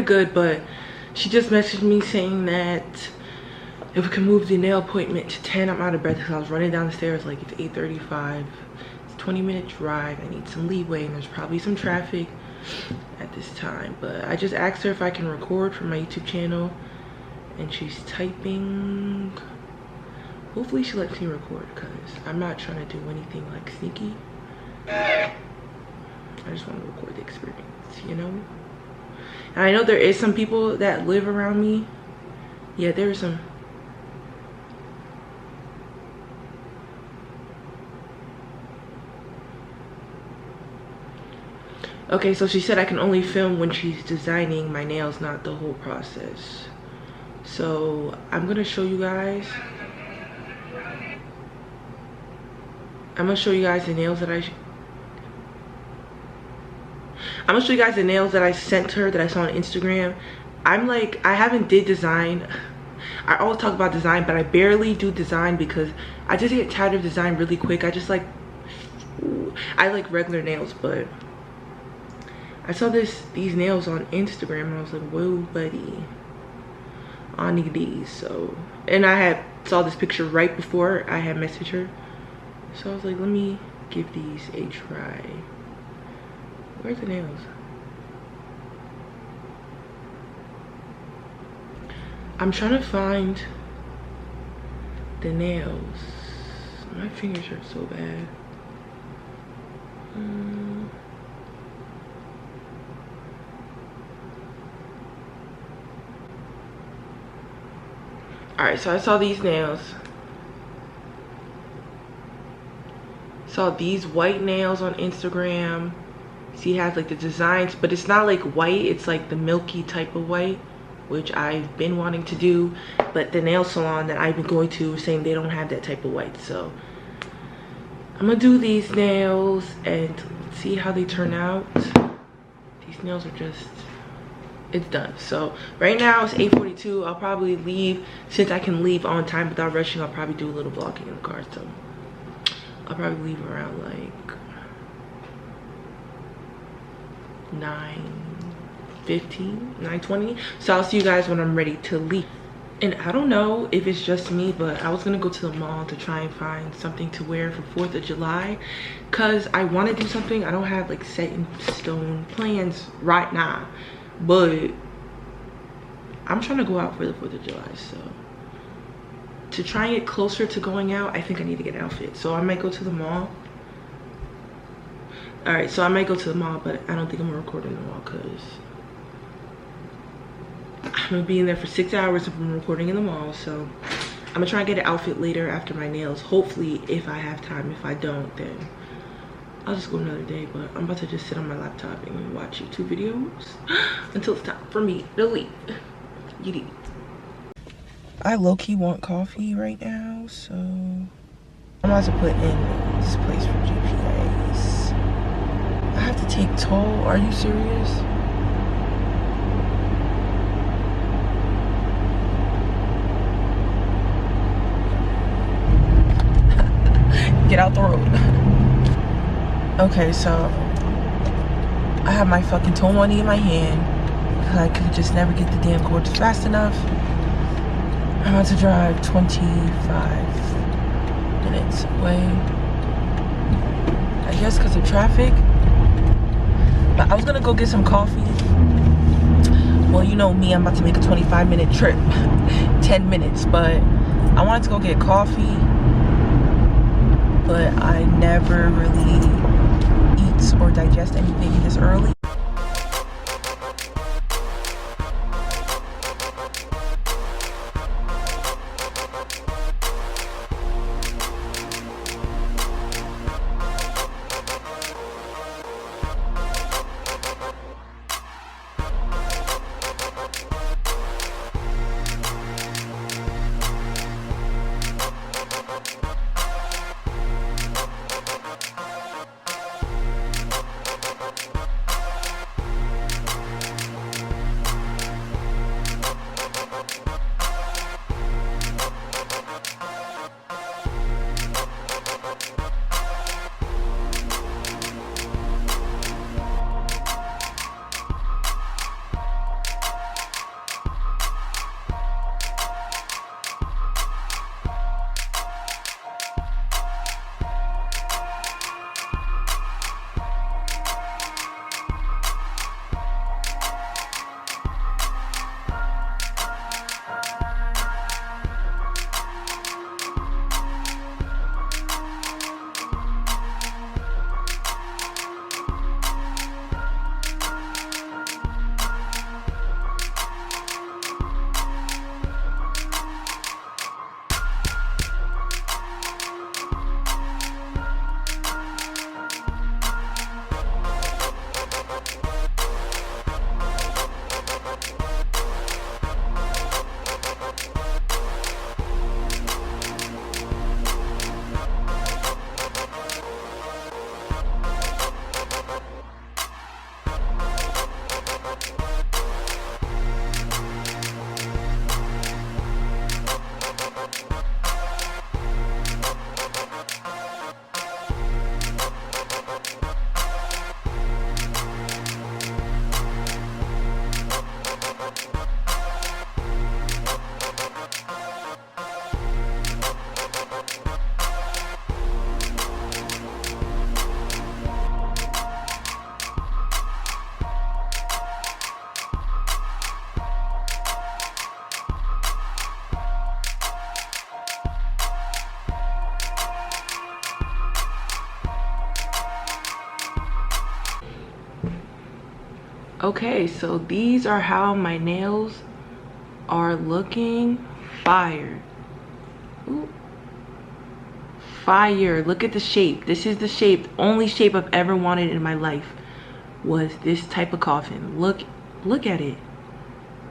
good, but she just messaged me saying that if we can move the nail appointment to 10. I'm out of breath because I was running down the stairs like it's 8:35. It's a 20-minute drive. I need some leeway and there's probably some traffic at this time. But I just asked her if I can record for my YouTube channel and she's typing. Hopefully she lets me record because I'm not trying to do anything like sneaky. I just want to record the experience, you know? And I know there is some people that live around me. Yeah, there are some. Okay, so she said I can only film when she's designing my nails, not the whole process. So I'm gonna show you guys. I'm gonna show you guys the nails that I'm gonna show you guys the nails that I sent her that I saw on Instagram. I haven't did design. I always talk about design, but I barely do design because I just get tired of design really quick. I like regular nails, but I saw these nails on Instagram and I was like, whoa, buddy, I need these. So, and I saw this picture right before I had messaged her. So I was like, let me give these a try. Where's the nails? I'm trying to find the nails. My fingers hurt so bad. Alright, so I saw these nails. Saw these white nails on Instagram. See, it has like the designs, but it's not like white, it's like the milky type of white, which I've been wanting to do, but the nail salon that I've been going to is saying they don't have that type of white. So I'm gonna do these nails and see how they turn out. These nails are just, it's done. So right now it's 8:42. I'll probably leave, since I can leave on time without rushing. I'll probably do a little vlogging in the car. So I'll probably leave around like 9:15, 9:20. So I'll see you guys when I'm ready to leave. And I don't know if it's just me, but I was gonna go to the mall to try and find something to wear for 4th of July because I want to do something. I don't have like set in stone plans right now, but I'm trying to go out for the 4th of July. So to try and get closer to going out, I think I need to get an outfit. So I might go to the mall. All right, so I might go to the mall, but I don't think I'm gonna record in the mall because I'm gonna be in there for 6 hours if I'm recording in the mall. So I'm gonna try and get an outfit later after my nails, hopefully, if I have time. If I don't, then I'll just go another day. But I'm about to just sit on my laptop and watch YouTube videos until it's time for me to leave. I low-key want coffee right now, so I'm about to put in this place for GPAs. I have to take toll. Are you serious? Get out the road. Okay, so I have my fucking toll money in my hand because I could just never get the damn cords fast enough. I'm about to drive 25 minutes away. I guess because of traffic. But I was gonna go get some coffee. Well, you know me, I'm about to make a 25-minute trip. 10 minutes, but I wanted to go get coffee. But I never really eat or digest anything this early. Okay, so these are how my nails are looking. Fire. Ooh. Fire. Look at the shape. This is the shape, only shape I've ever wanted in my life was this type of coffin. Look at it.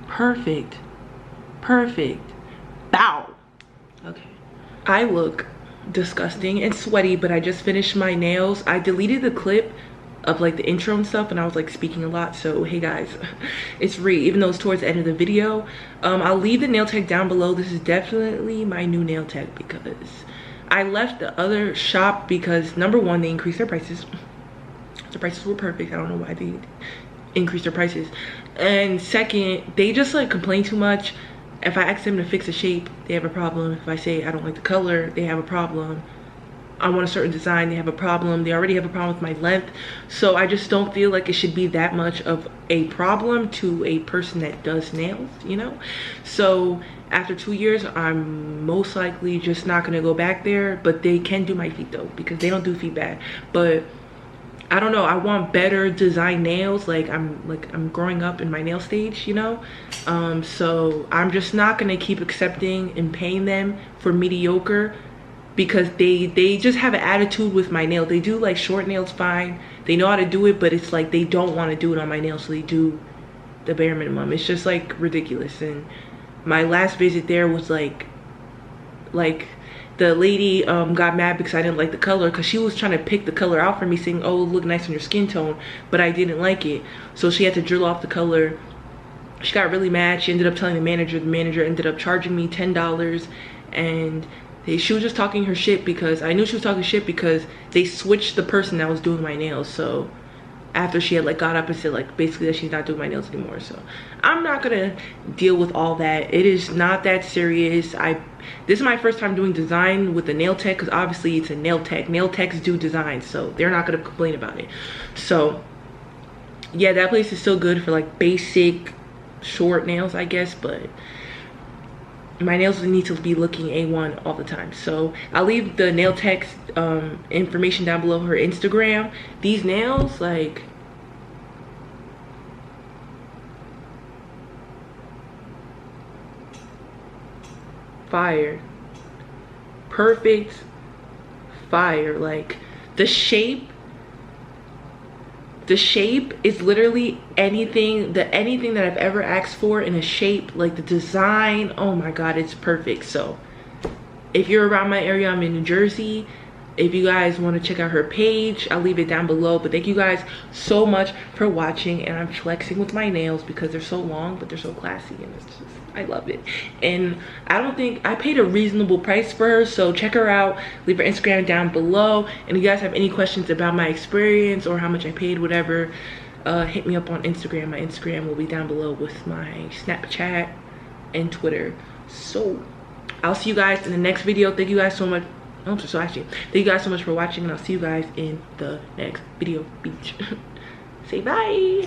Perfect. Perfect. Bow. Okay. I look disgusting and sweaty, but I just finished my nails. I deleted the clip of like the intro and stuff, and I was like speaking a lot, so hey guys, it's Ree, even though it's towards the end of the video. I'll leave the nail tech down below. This is definitely my new nail tech because I left the other shop because number one, they increased their prices. The prices were perfect. I don't know why they increased their prices. And second, they just like complain too much. If I ask them to fix a shape, they have a problem. If I say I don't like the color, they have a problem. I want a certain design, they have a problem. They already have a problem with my length. So I just don't feel like it should be that much of a problem to a person that does nails, you know? So after 2 years, I'm most likely just not gonna go back there, but they can do my feet though, because they don't do feet bad. But I don't know, I want better design nails. I'm growing up in my nail stage, you know? So I'm just not gonna keep accepting and paying them for mediocre, because they just have an attitude with my nail. They do like short nails fine. They know how to do it, but it's like they don't want to do it on my nails, so they do the bare minimum. It's just like ridiculous. And my last visit there was like the lady got mad because I didn't like the color, because she was trying to pick the color out for me, saying, oh, look nice on your skin tone, but I didn't like it. So she had to drill off the color. She got really mad. She ended up telling the manager ended up charging me $10, and she was just talking her shit, because I knew she was talking shit because they switched the person that was doing my nails. So after she had like got up and said like basically that she's not doing my nails anymore. So I'm not gonna deal with all that. It is not that serious. This is my first time doing design with a nail tech, because obviously it's a nail tech. Nail techs do design, so they're not gonna complain about it. So yeah, that place is still good for like basic short nails, I guess, but my nails need to be looking A1 all the time. So I'll leave the nail tech's information down below, her Instagram. These nails, like, fire. Perfect fire. Like the shape is literally anything that I've ever asked for in a shape. Like the design, oh my god, it's perfect. So if you're around my area, I'm in New Jersey. If you guys want to check out her page, I'll leave it down below. But thank you guys so much for watching. And I'm flexing with my nails because they're so long, but they're so classy, and it's just, I love it. And I don't think I paid a reasonable price for her, so check her out. Leave her Instagram down below. And if you guys have any questions about my experience or how much I paid, whatever, hit me up on Instagram. My Instagram will be down below with my Snapchat and Twitter. So I'll see you guys in the next video. Thank you guys so much. So actually, thank you guys so much for watching, and I'll see you guys in the next video. Beach. Say bye.